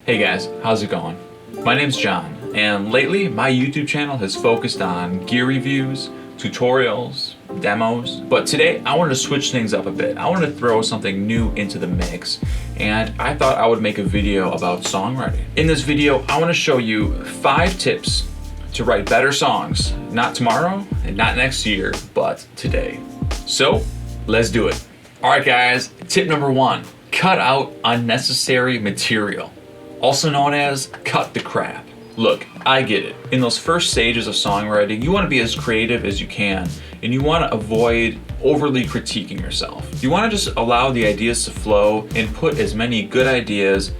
Hey guys, how's it going? My name's John, and lately my YouTube channel has focused on gear reviews, tutorials, demos, but today I wanted to switch things up a bit. I wanted to throw something new into the mix, and I thought I would make a video about songwriting. In this video, I want to show you 5 tips to write better songs, not tomorrow and not next year, but today. So, let's do it. All right guys, tip number 1, cut out unnecessary material. Also known as cut the crap. Look, I get it. In those first stages of songwriting, you want to be as creative as you can, and you want to avoid overly critiquing yourself. You want to just allow the ideas to flow and put as many good ideas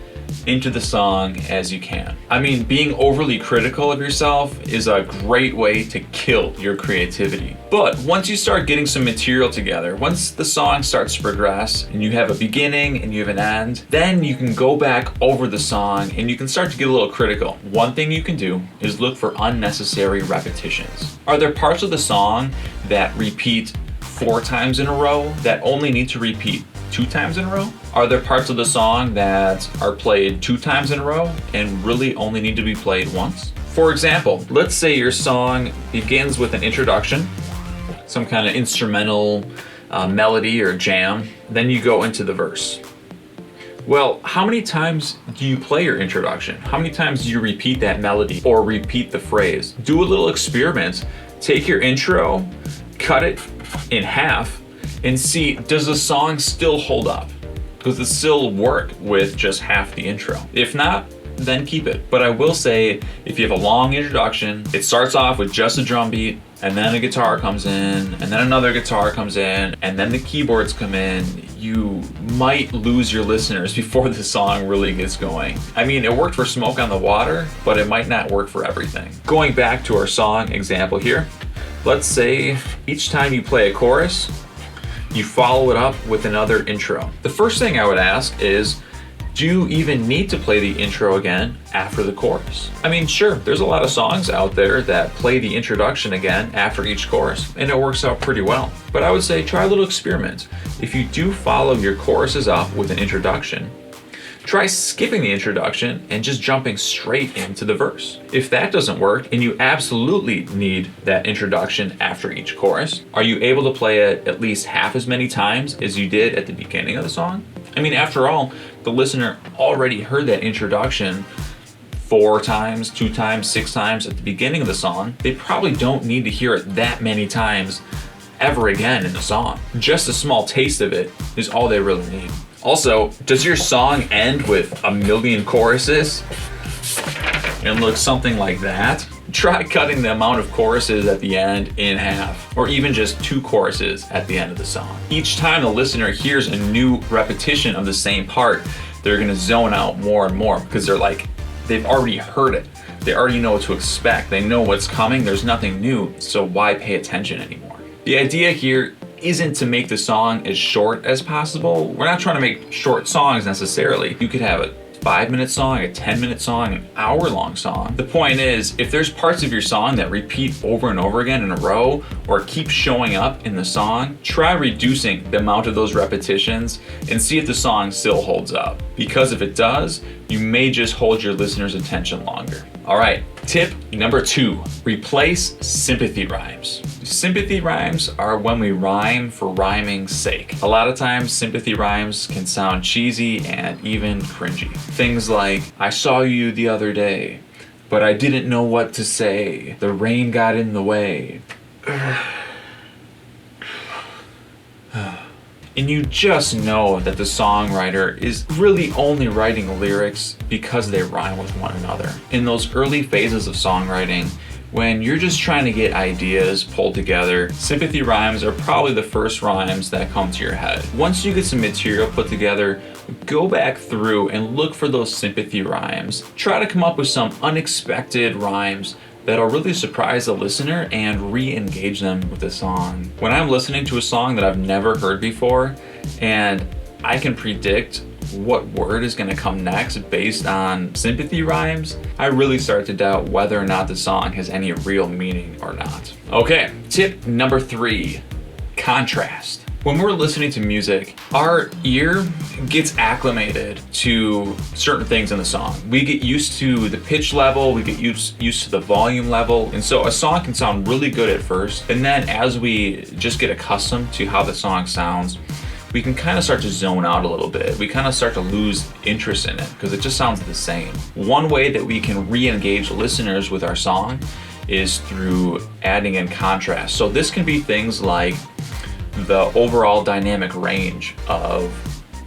into the song as you can. I mean, being overly critical of yourself is a great way to kill your creativity. But once you start getting some material together, once the song starts to progress and you have a beginning and you have an end, then you can go back over the song and you can start to get a little critical. One thing you can do is look for unnecessary repetitions. Are there parts of the song that repeat 4 times in a row that only need to repeat 2 times in a row? Are there parts of the song that are played 2 times in a row and really only need to be played once? For example, let's say your song begins with an introduction, some kind of instrumental melody or jam, then you go into the verse. Well, how many times do you play your introduction? How many times do you repeat that melody or repeat the phrase? Do a little experiment. Take your intro, cut it in half, and see, does the song still hold up? Does it still work with just half the intro? If not, then keep it. But I will say, if you have a long introduction, it starts off with just a drum beat, and then a guitar comes in, and then another guitar comes in, and then the keyboards come in, you might lose your listeners before the song really gets going. I mean, it worked for Smoke on the Water, but it might not work for everything. Going back to our song example here, let's say each time you play a chorus, you follow it up with another intro. The first thing I would ask is, do you even need to play the intro again after the chorus? I mean, sure, there's a lot of songs out there that play the introduction again after each chorus, and it works out pretty well. But I would say try a little experiment. If you do follow your choruses up with an introduction, try skipping the introduction and just jumping straight into the verse. If that doesn't work and you absolutely need that introduction after each chorus, are you able to play it at least half as many times as you did at the beginning of the song? I mean, after all, the listener already heard that introduction 4 times, 2 times, 6 times at the beginning of the song. They probably don't need to hear it that many times ever again in the song. Just a small taste of it is all they really need. Also, does your song end with a million choruses and look something like that? Try cutting the amount of choruses at the end in half, or even just 2 choruses at the end of the song. Each time the listener hears a new repetition of the same part, they're gonna zone out more and more because they've already heard it. They already know what to expect. They know what's coming. There's nothing new, so why pay attention anymore? The idea here isn't to make the song as short as possible. We're not trying to make short songs necessarily. You could have a 5-minute song, a 10-minute song, an hour-long song. The point is, if there's parts of your song that repeat over and over again in a row or keep showing up in the song, try reducing the amount of those repetitions and see if the song still holds up. Because if it does, you may just hold your listener's attention longer. All right, tip number 2, replace sympathy rhymes. Sympathy rhymes are when we rhyme for rhyming's sake. A lot of times sympathy rhymes can sound cheesy and even cringy. Things like, I saw you the other day, but I didn't know what to say. The rain got in the way. And you just know that the songwriter is really only writing lyrics because they rhyme with one another. In those early phases of songwriting, when you're just trying to get ideas pulled together, sympathy rhymes are probably the first rhymes that come to your head. Once you get some material put together, go back through and look for those sympathy rhymes. Try to come up with some unexpected rhymes that'll really surprise the listener and re-engage them with the song. When I'm listening to a song that I've never heard before and I can predict what word is going to come next based on sympathy rhymes, I really start to doubt whether or not the song has any real meaning or not. Okay, tip number 3, contrast. When we're listening to music, our ear gets acclimated to certain things in the song. We get used to the pitch level, we get used to the volume level, and so a song can sound really good at first, and then as we just get accustomed to how the song sounds, we can kind of start to zone out a little bit. We kind of start to lose interest in it because it just sounds the same. One way that we can re-engage listeners with our song is through adding in contrast. So this can be things like the overall dynamic range of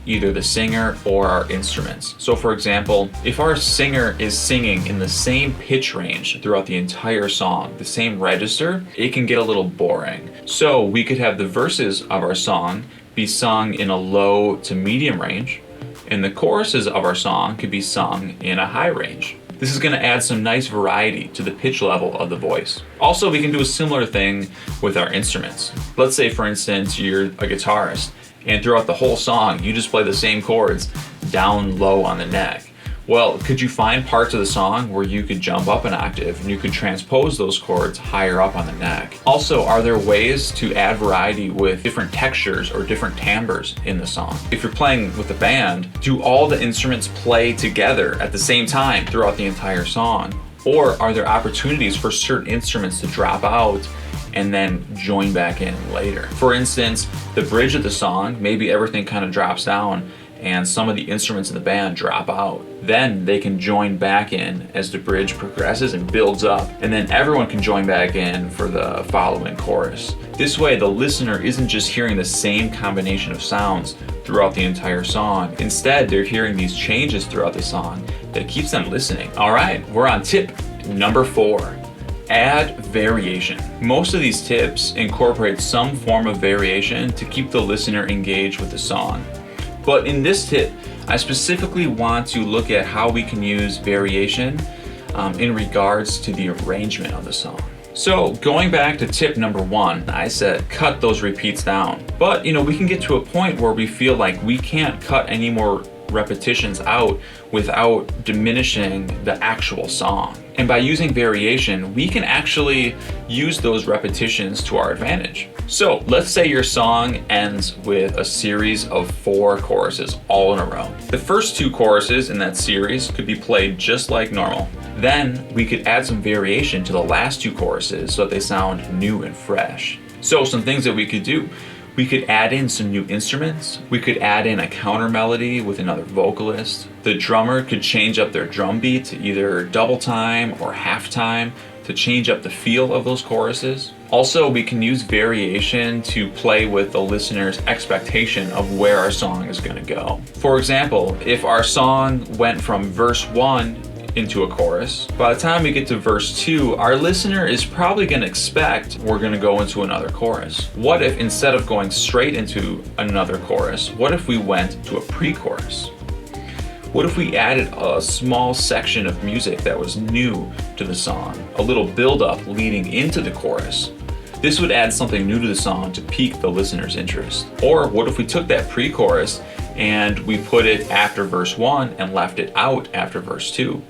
either the singer or our instruments. So for example, if our singer is singing in the same pitch range throughout the entire song, the same register, it can get a little boring. So we could have the verses of our song be sung in a low to medium range, and the choruses of our song could be sung in a high range. This is going to add some nice variety to the pitch level of the voice. Also, we can do a similar thing with our instruments. Let's say, for instance, you're a guitarist, and throughout the whole song, you just play the same chords down low on the neck. Well, could you find parts of the song where you could jump up an octave and you could transpose those chords higher up on the neck? Also, are there ways to add variety with different textures or different timbres in the song? If you're playing with a band, do all the instruments play together at the same time throughout the entire song? Or are there opportunities for certain instruments to drop out and then join back in later? For instance, the bridge of the song, maybe everything kind of drops down and some of the instruments in the band drop out. Then they can join back in as the bridge progresses and builds up, and then everyone can join back in for the following chorus. This way, the listener isn't just hearing the same combination of sounds throughout the entire song. Instead, they're hearing these changes throughout the song that keeps them listening. All right, we're on tip number 4. Add variation. Most of these tips incorporate some form of variation to keep the listener engaged with the song. But in this tip, I specifically want to look at how we can use variation in regards to the arrangement of the song. So going back to tip number 1, I said cut those repeats down. But we can get to a point where we feel like we can't cut any more repetitions out without diminishing the actual song. And by using variation, we can actually use those repetitions to our advantage. So let's say your song ends with a series of 4 choruses all in a row. The first 2 choruses in that series could be played just like normal. Then we could add some variation to the last 2 choruses so that they sound new and fresh. So some things that we could do. We could add in some new instruments. We could add in a counter melody with another vocalist. The drummer could change up their drum beat to either double time or half time to change up the feel of those choruses. Also, we can use variation to play with the listener's expectation of where our song is going to go. For example, if our song went from verse 1 into a chorus, by the time we get to verse 2, our listener is probably going to expect we're going to go into another chorus. What if instead of going straight into another chorus, what if we went to a pre-chorus? What if we added a small section of music that was new to the song, a little build-up leading into the chorus? This would add something new to the song to pique the listener's interest. Or what if we took that pre-chorus and we put it after verse 1 and left it out after verse 2?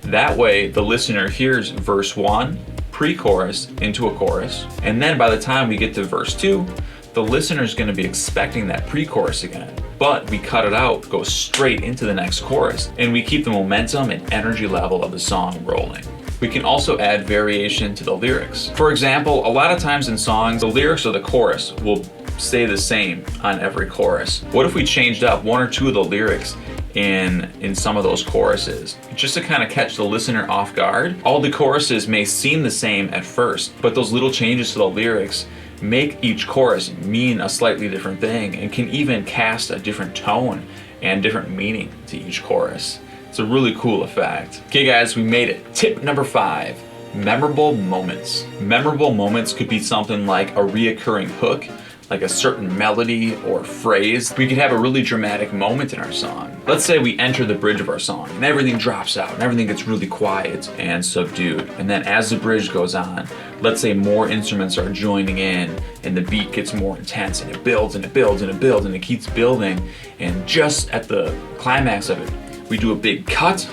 That way, the listener hears verse 1, pre-chorus, into a chorus, and then by the time we get to verse 2, the listener's going to be expecting that pre-chorus again. But we cut it out, go straight into the next chorus, and we keep the momentum and energy level of the song rolling. We can also add variation to the lyrics. For example, a lot of times in songs, the lyrics of the chorus will stay the same on every chorus. What if we changed up 1 or 2 of the lyrics in some of those choruses, just to kind of catch the listener off guard? All the choruses may seem the same at first, but those little changes to the lyrics make each chorus mean a slightly different thing and can even cast a different tone and different meaning to each chorus. It's a really cool effect. Okay guys, we made it. Tip number 5, memorable moments. Memorable moments could be something like a reoccurring hook, like a certain melody or phrase. We could have a really dramatic moment in our song. Let's say we enter the bridge of our song and everything drops out and everything gets really quiet and subdued. And then as the bridge goes on, let's say more instruments are joining in and the beat gets more intense and it builds and it builds and it builds and it keeps building. And just at the climax of it, we do a big cut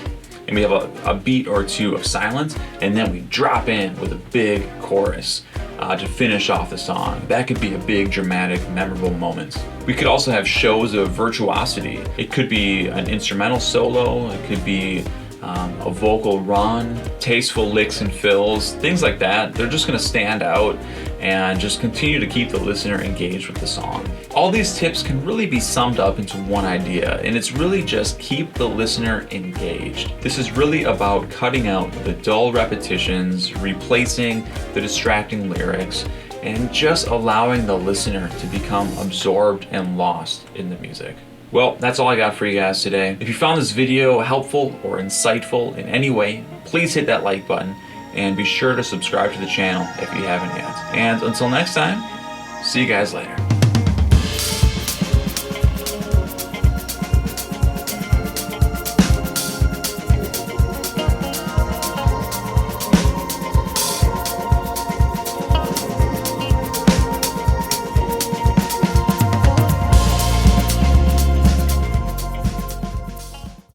and we have a beat or 2 of silence, and then we drop in with a big chorus. to finish off the song. That could be a big, dramatic, memorable moment. We could also have shows of virtuosity. It could be an instrumental solo, it could be a vocal run, tasteful licks and fills, things like that. They're just gonna stand out and just continue to keep the listener engaged with the song. All these tips can really be summed up into one idea, and it's really just keep the listener engaged. This is really about cutting out the dull repetitions, replacing the distracting lyrics, and just allowing the listener to become absorbed and lost in the music. Well, that's all I got for you guys today. If you found this video helpful or insightful in any way, please hit that like button and be sure to subscribe to the channel if you haven't yet. And until next time, see you guys later.